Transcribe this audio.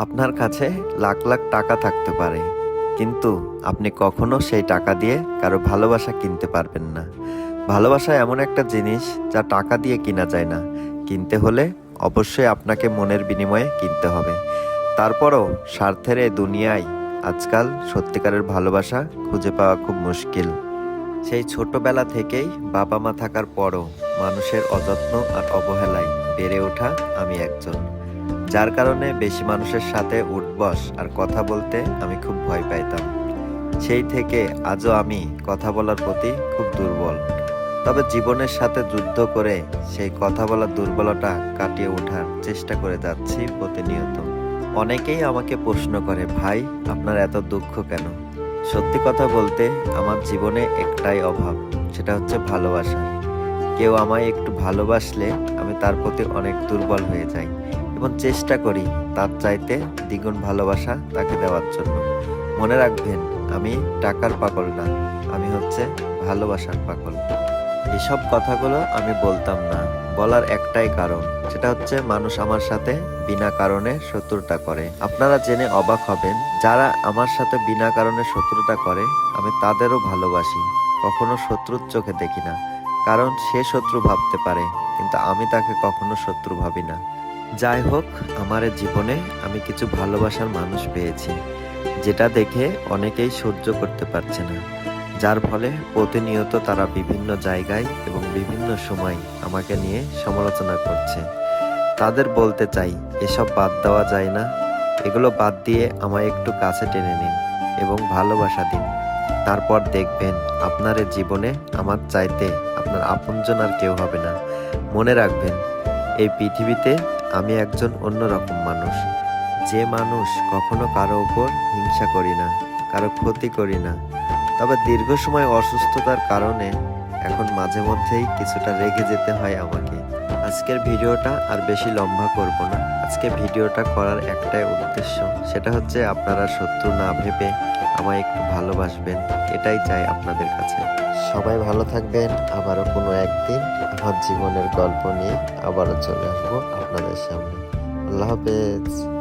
আপনার কাছে লাখ লাখ টাকা থাকতে পারে, কিন্তু আপনি কখনো সেই টাকা দিয়ে কারো ভালোবাসা কিনতে পারবেন না। ভালোবাসা এমন একটা জিনিস যা টাকা দিয়ে কিনা যায় না। কিনতে হলে অবশ্যই আপনাকে মনের বিনিময়ে কিনতে হবে। তারপরও স্বার্থের এই দুনিয়ায় আজকাল সত্যিকারের ভালোবাসা খুঁজে পাওয়া খুব মুশকিল। সেই ছোটবেলা থেকেই বাবা মা থাকার পরও মানুষের অযত্ন আর অবহেলায় বেড়ে ওঠা আমি একজন, যার কারণে বেশি মানুষের সাথে উঠবস আর কথা বলতে আমি খুব ভয় পাইতাম। সেই থেকে আজও আমি কথা বলার প্রতি খুব দুর্বল। তবে জীবনের সাথে যুদ্ধ করে সেই কথা বলার দুর্বলতা কাটিয়ে ওঠার চেষ্টা করে যাচ্ছি প্রতিনিয়ত। অনেকেই আমাকে প্রশ্ন করে, ভাই আপনার এত দুঃখ কেন? সত্যি কথা বলতে আমার জীবনে একটাই অভাব, সেটা হচ্ছে ভালোবাসা। কেউ আমায় একটু ভালোবাসলে আমি তার প্রতি অনেক দুর্বল হয়ে যাই এবং চেষ্টা করি তার চাইতে দ্বিগুণ ভালোবাসা তাকে দেওয়ার জন্য। মনে রাখবেন, আমি টাকার পাগল না, আমি হচ্ছে ভালোবাসার পাগল। এসব কথাগুলো আমি বলতাম না, বলার একটাই কারণ, সেটা হচ্ছে মানুষ আমার সাথে বিনা কারণে শত্রুতা করে। আপনারা জেনে অবাক হবেন, যারা আমার সাথে বিনা কারণে শত্রুতা করে আমি তাদেরও ভালোবাসি, কখনো শত্রুর চোখে দেখি না। কারণ সে শত্রু ভাবতে পারে, কিন্তু আমি তাকে কখনো শত্রু ভাবি না। যাই হোক, আমার জীবনে আমি কিছু ভালোবাসার মানুষ পেয়েছি, যেটা দেখে অনেকেই সহ্য করতে পারছে না, যার ফলে প্রতিনিয়ত তারা বিভিন্ন জায়গায় এবং বিভিন্ন সময় আমাকে নিয়ে সমালোচনা করছে। তাদের বলতে চাই, এসব বাদ দেওয়া যায় না। এগুলো বাদ দিয়ে আমায় একটু কাছে টেনে নিন এবং ভালোবাসা দিন। তারপর দেখবেন আপনার জীবনে আমার চাইতে আপনার আপনজন আর কেউ হবে না। মনে রাখবেন, এই পৃথিবীতে আমি একজন অন্যরকম মানুষ, যে মানুষ কখনো কারো উপর হিংসা করি না, কারো ক্ষতি করি না। তবে দীর্ঘ সময় অসুস্থতার কারণে এখন মাঝে মধ্যেই কিছুটা রেগে যেতে হয় আমাকে। আজকের ভিডিওটা আর বেশি লম্বা করব না। আজকে ভিডিওটা করার একটাই উদ্দেশ্য, সেটা হচ্ছে আপনারা শত্রু না ভেবে আমায় একটু ভালোবাসবেন, এটাই চাই আপনাদের কাছে। সবাই ভালো থাকবেন। আবারও কোনো একদিন আমার জীবনের গল্প নিয়ে আবারও চলে আসবো আপনাদের সামনে। আল্লাহ হাফেজ।